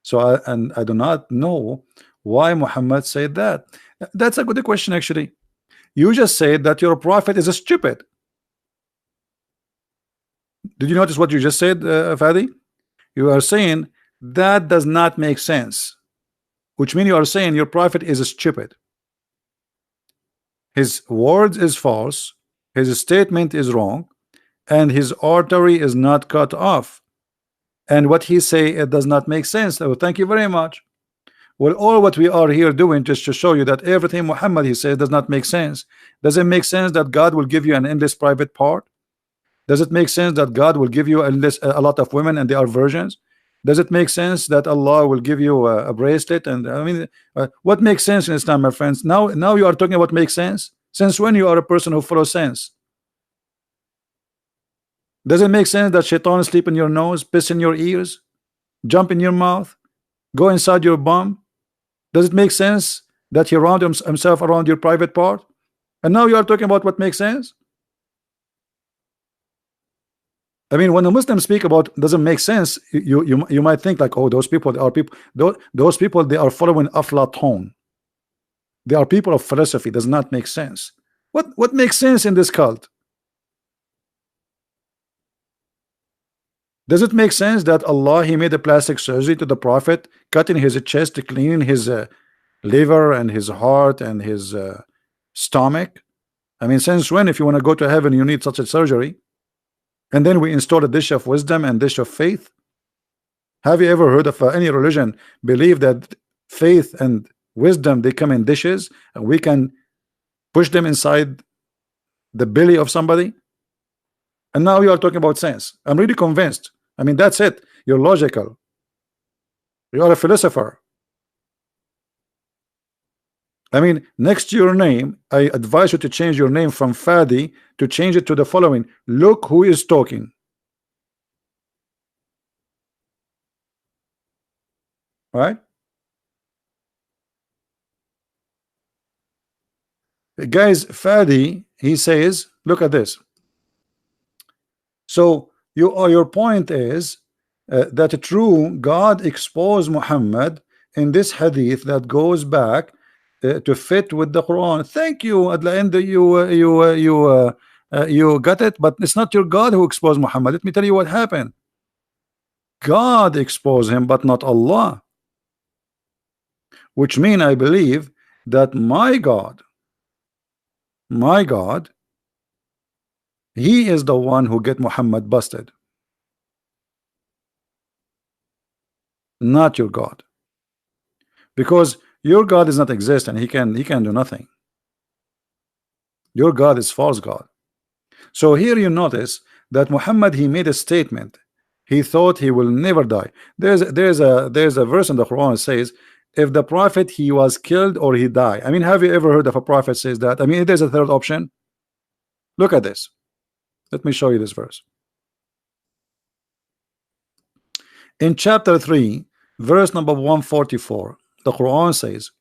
So I do not know why Muhammad said that. That's a good question, actually. You just said that your prophet is a stupid. Did you notice what you just said, Fadi? You are saying that does not make sense, which means you are saying your prophet is stupid. His words is false, his statement is wrong, and his artery is not cut off. And what he say, it does not make sense. So thank you very much. Well, all what we are here doing just to show you that everything Muhammad he says does not make sense. Does it make sense that God will give you an endless private part? Does it make sense that God will give you a lot of women and they are virgins? Does it make sense that Allah will give you a bracelet? And I mean, what makes sense in Islam, my friends? Now you are talking about what makes sense. Since when you are a person who follows sense? Does it make sense that shaitan sleep in your nose, piss in your ears, jump in your mouth, go inside your bum? Does it make sense that he round himself around your private part? And now you are talking about what makes sense? I mean, when the Muslims speak about doesn't make sense, you might think like, oh, those people are people. Those people, they are following Aflatun. They are people of philosophy. Does not make sense. What makes sense in this cult? Does it make sense that Allah he made a plastic surgery to the Prophet, cutting his chest, cleaning his liver and his heart and his stomach? I mean, since when, if you want to go to heaven, you need such a surgery? And then we install a dish of wisdom and dish of faith. Have you ever heard of any religion believe that faith and wisdom they come in dishes and we can push them inside the belly of somebody? And now you are talking about sense. I'm really convinced. I mean, that's it. You're logical. You are a philosopher. I mean, next to your name, I advise you to change your name from Fadi to change it to the following. Look who is talking. Right? Guys, Fadi, he says, look at this. So your point is that true God exposed Muhammad in this hadith that goes back to fit with the Quran. Thank you. At the end, you got it, but it's not your God who exposed Muhammad. Let me tell you what happened. God exposed him, but not Allah. Which means I believe that my God, he is the one who get Muhammad busted. not your God, because your God does not exist and he can do nothing. Your God is false God. So here you notice that Muhammad, he made a statement. He thought he will never die. There's a verse in the Quran that says, if the prophet he was killed or he died. I mean, have you ever heard of a prophet says that? I mean, there's a third option. Look at this. Let me show you this verse. In chapter 3, verse number 144, the Quran says,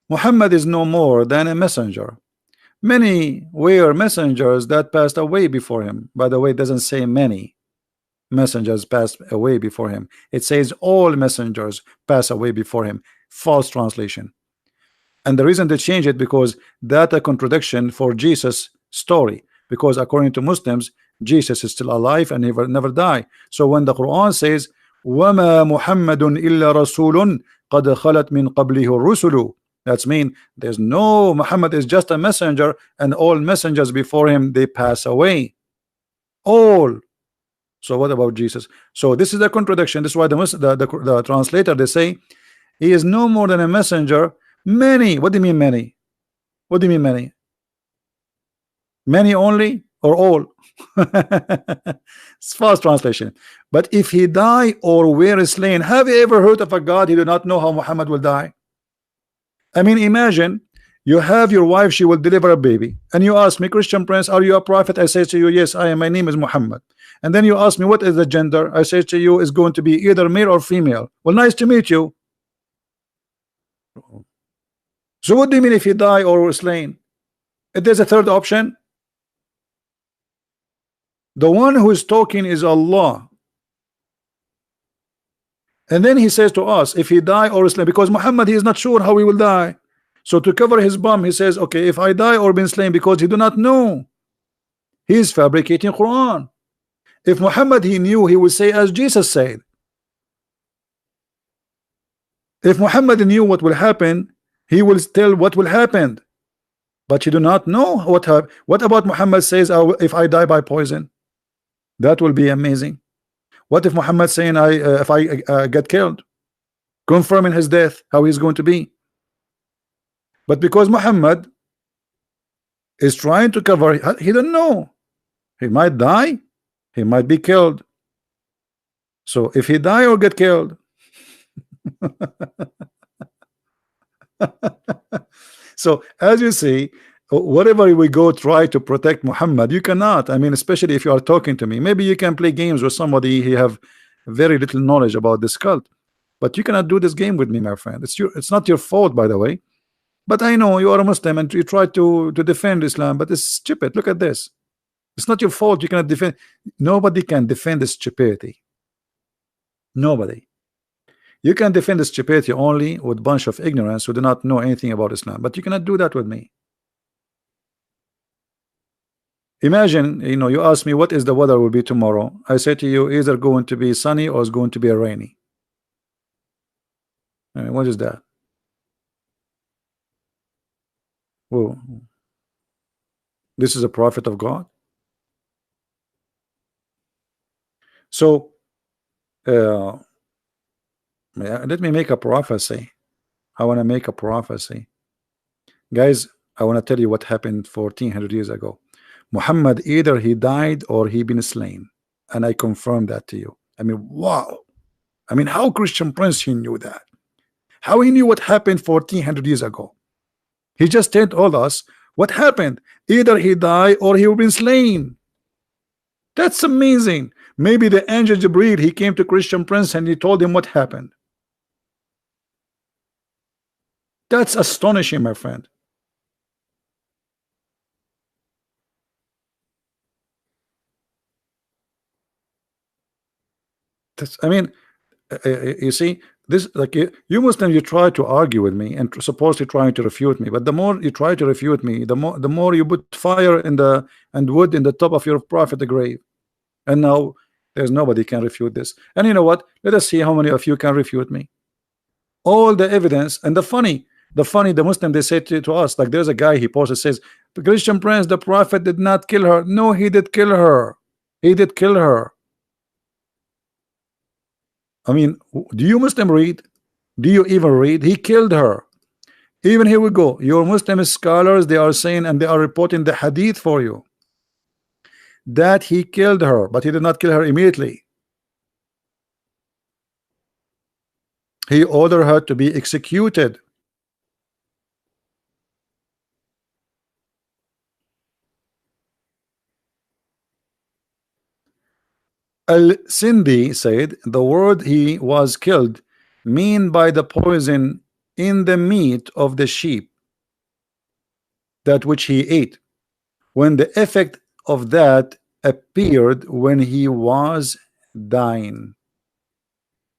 Muhammad is no more than a messenger. Many were messengers that passed away before him. By the way, it doesn't say many messengers passed away before him. It says all messengers pass away before him. False translation. And the reason they change it, because that a contradiction for Jesus' story. Because according to Muslims, Jesus is still alive and never die. So when the Quran says, وَمَا مُحَمَّدٌ إِلَّا رَسُولٌ قَدْ خَلَتْ مِنْ قَبْلِهِ الرُّسُلُ, that's mean there's no Muhammad is just a messenger, and all messengers before him they pass away. All. So what about Jesus? So this is a contradiction. This is why the translator, they say he is no more than a messenger. Many. What do you mean many? What do you mean many? Many only or all? It's false translation. But if he die or were slain, have you ever heard of a God he do not know how Muhammad will die? I mean, imagine you have your wife, she will deliver a baby, and you ask me, Christian Prince, are you a prophet? I say to you, yes, I am. My name is Muhammad. And then you ask me, what is the gender? I say to you, is going to be either male or female. Well, nice to meet you. So what do you mean if he die or slain? If there's a third option, the one who is talking is Allah. And then he says to us, if he die or slain, because Muhammad, he is not sure how he will die. So to cover his bum, he says, okay, if I die or been slain, because he do not know. He is fabricating Quran. If Muhammad he knew, he would say as Jesus said. If Muhammad knew what will happen, he will tell what will happen. But you do not know what happened. What about Muhammad says, if I die by poison? That will be amazing. What if Muhammad saying, if I get killed, confirming his death, how he's going to be? But because Muhammad is trying to cover, he don't know. He might die, he might be killed. So if he die or get killed, so as you see, whatever we go try to protect Muhammad, you cannot. I mean, especially if you are talking to me, maybe you can play games with somebody he have very little knowledge about this cult, but you cannot do this game with me, my friend. It's not your fault, by the way. But I know you are a Muslim and you try to defend Islam, but it's stupid. Look at this. It's not your fault. You cannot defend. Nobody can defend the stupidity. Nobody. You can defend the stupidity only with a bunch of ignorance who do not know anything about Islam, but you cannot do that with me. Imagine, you ask me what is the weather will be tomorrow. I say to you, either going to be sunny or it's going to be rainy. What is that? Well, this is a prophet of God. So let me make a prophecy. I want to make a prophecy, guys. I want to tell you what happened 1400 years ago. Muhammad, either he died or he been slain, and I confirm that to you. I mean, wow. I mean, how Christian Prince he knew that? How he knew what happened 1400 years ago? He just told us what happened. Either he died or he been slain. That's amazing. Maybe the angel Jibril, he came to Christian Prince and he told him what happened. That's astonishing, my friend. I mean, you see, this, like, you Muslims, you try to argue with me and supposedly trying to refute me, but the more you try to refute me, the more you put fire in and wood in the top of your prophet the grave. And now there's nobody can refute this. And you know what? Let us see how many of you can refute me. All the evidence. And the funny, the Muslim, they say to us, like, there's a guy he posted, says, the Christian Prince, the prophet did not kill her. No, he did kill her. He did kill her. I mean, do you Muslim read? Do you even read? He killed her. Even here we go. Your Muslim scholars, they are saying and they are reporting the hadith for you that he killed her, but he did not kill her immediately. He ordered her to be executed. Al-Sindi said the word he was killed mean by the poison in the meat of the sheep that which he ate, when the effect of that appeared when he was dying.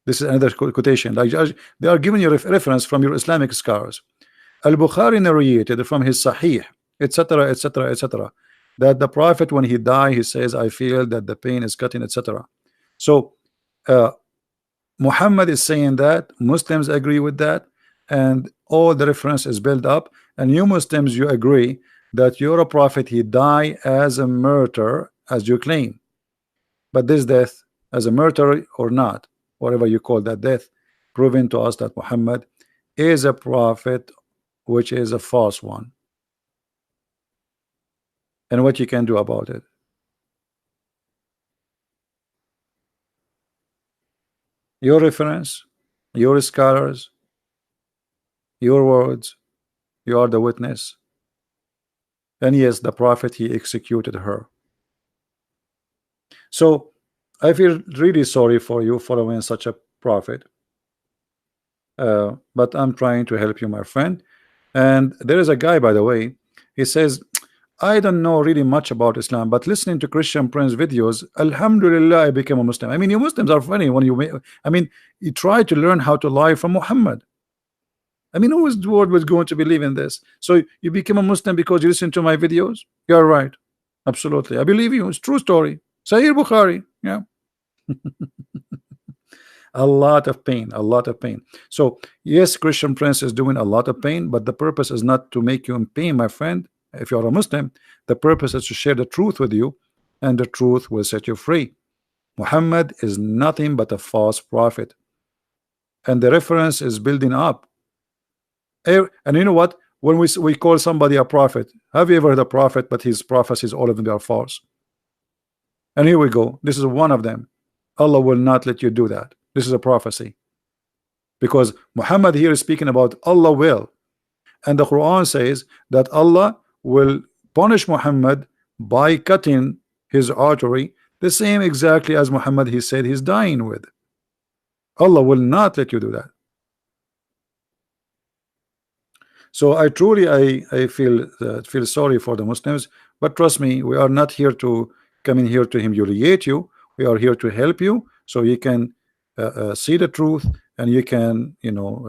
This is another quotation. Like they are giving you reference from your Islamic scholars. Al-Bukhari narrated from his Sahih, etc., etc., etc., that the Prophet, when he died, he says, I feel that the pain is cutting, etc. So uh, Muhammad is saying that, Muslims agree with that, and all the reference is built up, and you Muslims, you agree that you're a prophet, he died as a martyr, as you claim. But this death, as a martyr or not, whatever you call that death, proving to us that Muhammad is a prophet, which is a false one. And what you can do about it? Your reference, your scholars, your words, you are the witness. And yes, the prophet, he executed her. So I feel really sorry for you following such a prophet, but I'm trying to help you, my friend. And there is a guy, by the way, he says, I don't know really much about Islam, but listening to Christian Prince videos, Alhamdulillah, I became a Muslim. I mean, you Muslims are funny when I mean, you try to learn how to lie from Muhammad. I mean, who is the world was going to believe in this? So you became a Muslim because you listen to my videos? You're right. Absolutely. I believe you. It's true story. Sahih Bukhari. Yeah. A lot of pain, a lot of pain. So yes, Christian Prince is doing a lot of pain, but the purpose is not to make you in pain, my friend. If you are a Muslim, the purpose is to share the truth with you, and the truth will set you free. Muhammad is nothing but a false prophet, and the reference is building up. And you know what? When we call somebody a prophet, have you ever heard a prophet but his prophecies, all of them are false? And here we go. This is one of them. Allah will not let you do that. This is a prophecy, because Muhammad here is speaking about Allah will, and the Quran says that Allah will punish Muhammad by cutting his artery, the same exactly as Muhammad he said he's dying with. Allah will not let you do that. So I truly I feel sorry for the Muslims, but trust me, we are not here to come in here to humiliate you. We are here to help you, so you can see the truth, and you can, you know,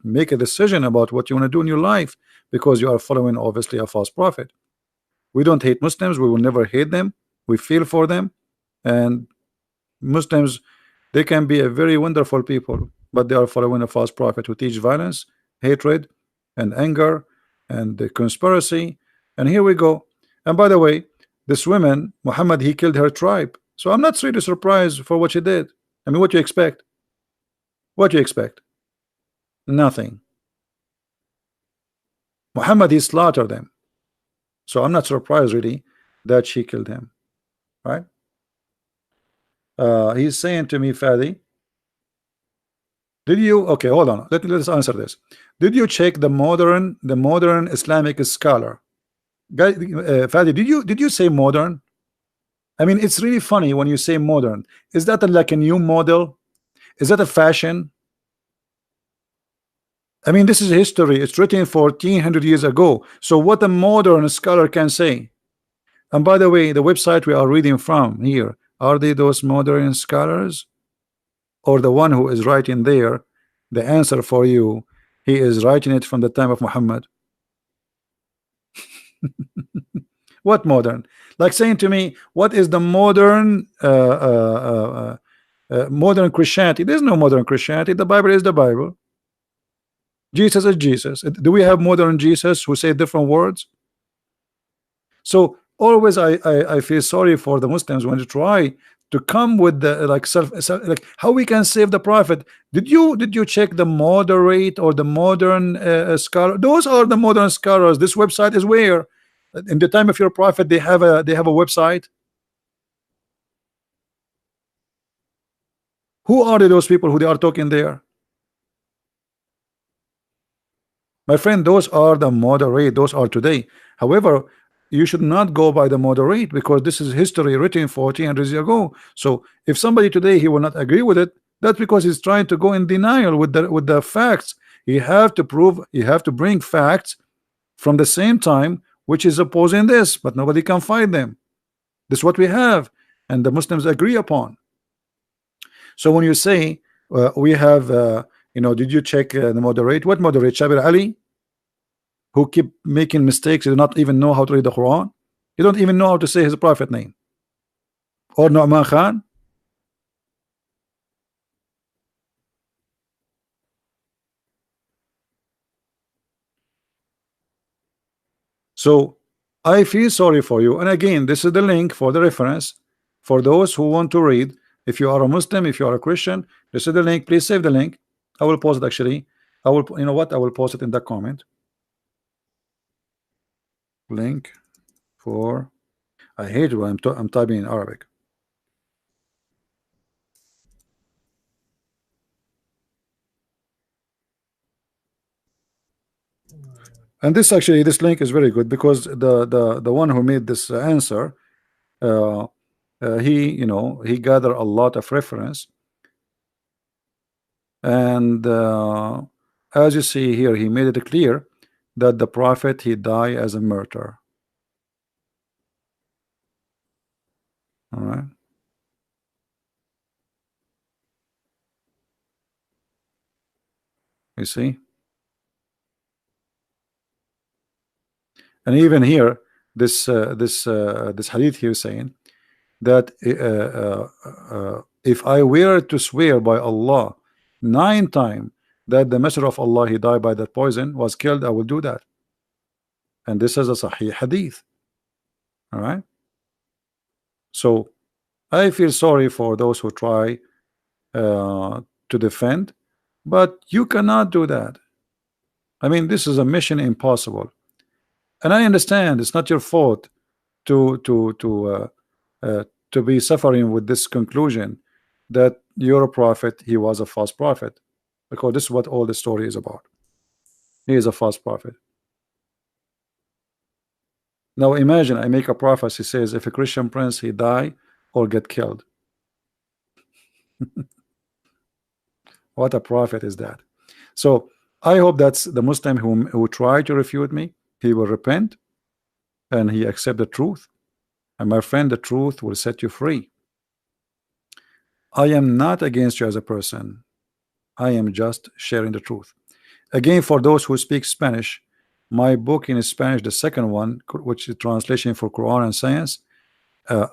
make a decision about what you want to do in your life, because you are following obviously a false prophet. We don't hate Muslims. We will never hate them. We feel for them, and Muslims, they can be a very wonderful people, but they are following a false prophet who teach violence, hatred, and anger, and the conspiracy. And here we go. And by the way, this woman, Muhammad, he killed her tribe. So I'm not really surprised for what she did. I mean, what do you expect? What do you expect? Nothing. Muhammad, he slaughtered them. So I'm not surprised really that she killed him. Right? He's saying to me, Fadi, did you, okay, hold on, let's answer this. Did you check the modern Islamic scholar? Guy, Fadi, did you say modern? I mean, it's really funny when you say modern. Is that like a new model? Is that a fashion? I mean, this is history. It's written 1400 years ago. So what a modern scholar can say. And by the way, the website we are reading from here, are they those modern scholars? Or the one who is writing there, the answer for you, he is writing it from the time of Muhammad? What modern? Like saying to me, what is the modern modern Christianity? There's no modern Christianity. The Bible is the Bible. Jesus is Jesus. Do we have modern Jesus who say different words? So always I feel sorry for the Muslims when they try to come with the like like how we can save the prophet. Did you check the moderate or the modern scholar? Those are the modern scholars. This website is where in the time of your prophet they have a website. Who are those people who they are talking there? My friend, those are the moderate, those are today. However, you should not go by the moderate because this is history written 1400 years ago. So if somebody today he will not agree with it, that's because he's trying to go in denial with the facts. He have to prove, he have to bring facts from the same time which is opposing this, but nobody can find them. This is what we have, and the Muslims agree upon. So when you say we have did you check the moderate? What moderate? Shabir Ali, who keep making mistakes, do not even know how to read the Quran. You don't even know how to say his prophet name. Or Nu'man Khan. So I feel sorry for you. And again, this is the link for the reference for those who want to read. If you are a Muslim, if you are a Christian, this is the link. Please save the link. I will post it actually. I will, you know what? I will post it in the comment. Link for. I hate it when I'm typing in Arabic. And this link is very good because the one who made this answer, he gathered a lot of reference, and as you see here, he made it clear that the prophet he died as a martyr. All right. You see, and even here, this hadith here saying that if I were to swear by Allah 9 times that the messenger of Allah he died by that poison, was killed, I will do that. And this is a Sahih hadith. All right. So I feel sorry for those who try to defend, but you cannot do that. I mean, this is a mission impossible, and I understand it's not your fault to be suffering with this conclusion that your prophet he was a false prophet, because this is what all the story is about. He is a false prophet. Now imagine I make a prophecy says if a Christian prince he die or get killed. What a prophet is that? So I hope that's the Muslim who try to refute me, he will repent and he accept the truth, and my friend, the truth will set you free. I am not against you as a person. I am just sharing the truth. Again, for those who speak Spanish, my book in Spanish, the second one, which is translation for Quran and Science,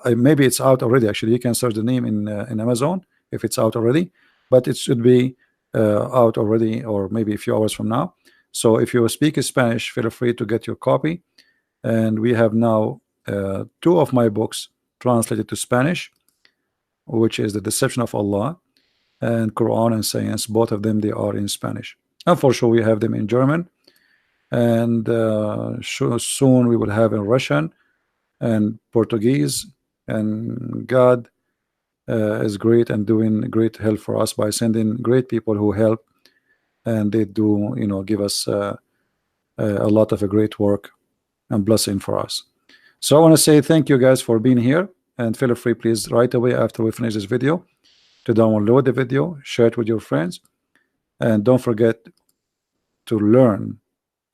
maybe it's out already. Actually, you can search the name in Amazon if it's out already, but it should be out already, or maybe a few hours from now. So if you speak Spanish, feel free to get your copy. And we have now 2 of my books translated to Spanish, which is The Deception of Allah and Quran and Science. Both of them, they are in Spanish, and for sure we have them in German, and soon we will have in Russian and Portuguese. And God is great and doing great help for us by sending great people who help, and they do give us a lot of a great work and blessing for us. So I want to say thank you guys for being here, and feel free please right away after we finish this video to download the video, share it with your friends, and don't forget to learn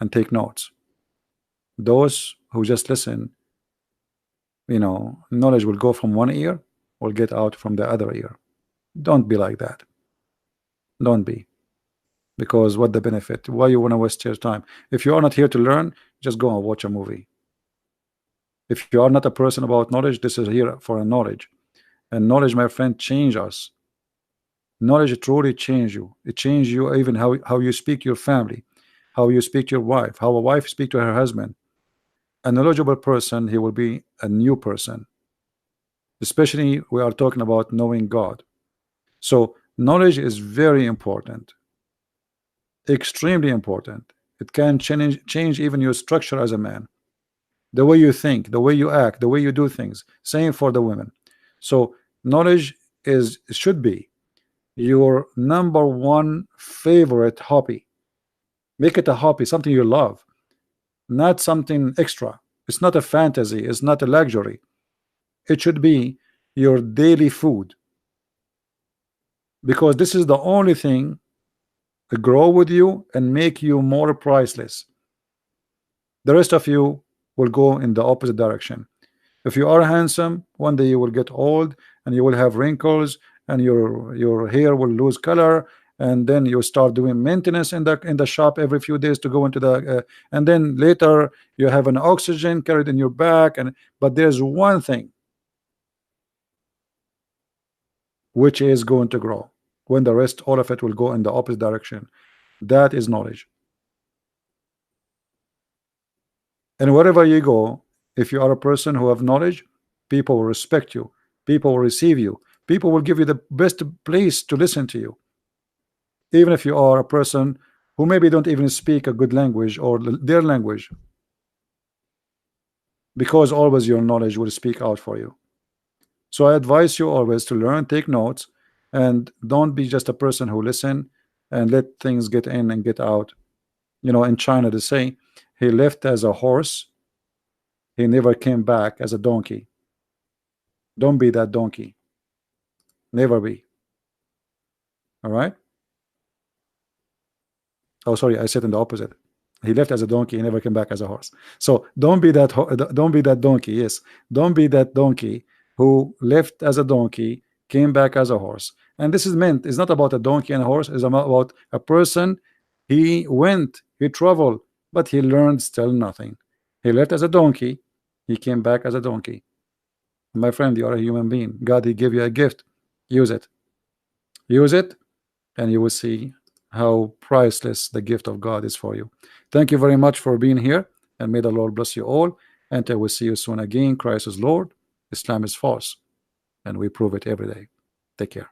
and take notes. Those who just listen, knowledge will go from one ear, will get out from the other ear. Don't be like that. Don't be, because what the benefit? Why you want to waste your time? If you are not here to learn, just go and watch a movie. If you are not a person about knowledge, this is here for a knowledge, and knowledge, my friend, change us. Knowledge truly change you. It changes you, even how you speak to your family, how you speak to your wife, how a wife speak to her husband. A knowledgeable person, he will be a new person. especially we are talking about knowing God. So knowledge is very important, extremely important. It can change even your structure as a man, the way you think, the way you act, the way you do things. Same for the women. So knowledge is should be your number one favorite hobby. Make it a hobby, something you love, not something extra. It's not a fantasy, it's not a luxury. It should be your daily food, because this is the only thing to grow with you and make you more priceless. The rest of you will go in the opposite direction. If you are handsome, one day you will get old and you will have wrinkles and your hair will lose color, and then you start doing maintenance in the shop every few days to go into the and then later you have an oxygen carried in your back. And but there's one thing which is going to grow when the rest, all of it, will go in the opposite direction. That is knowledge. And wherever you go, if you are a person who have knowledge, people will respect you, people will receive you, people will give you the best place to listen to you, even if you are a person who maybe don't even speak a good language or their language, because always your knowledge will speak out for you. So I advise you always to learn, take notes, and don't be just a person who listen and let things get in and get out. You know, in China they say he left as a horse, he never came back as a donkey. Don't be that donkey. Never be. All right. Oh, sorry, I said in the opposite. He left as a donkey, he never came back as a horse. So don't be that don't be that donkey. Yes, don't be that donkey who left as a donkey, came back as a horse. And this is meant, it's not about a donkey and a horse, it's about a person. He went, he traveled, but he learned still nothing. He left as a donkey, he came back as a donkey. My friend, you are a human being. God, he gave you a gift. Use it. Use it, and you will see how priceless the gift of God is for you. Thank you very much for being here, and may the Lord bless you all. And I will see you soon again. Christ is Lord, Islam is false, and we prove it every day. Take care.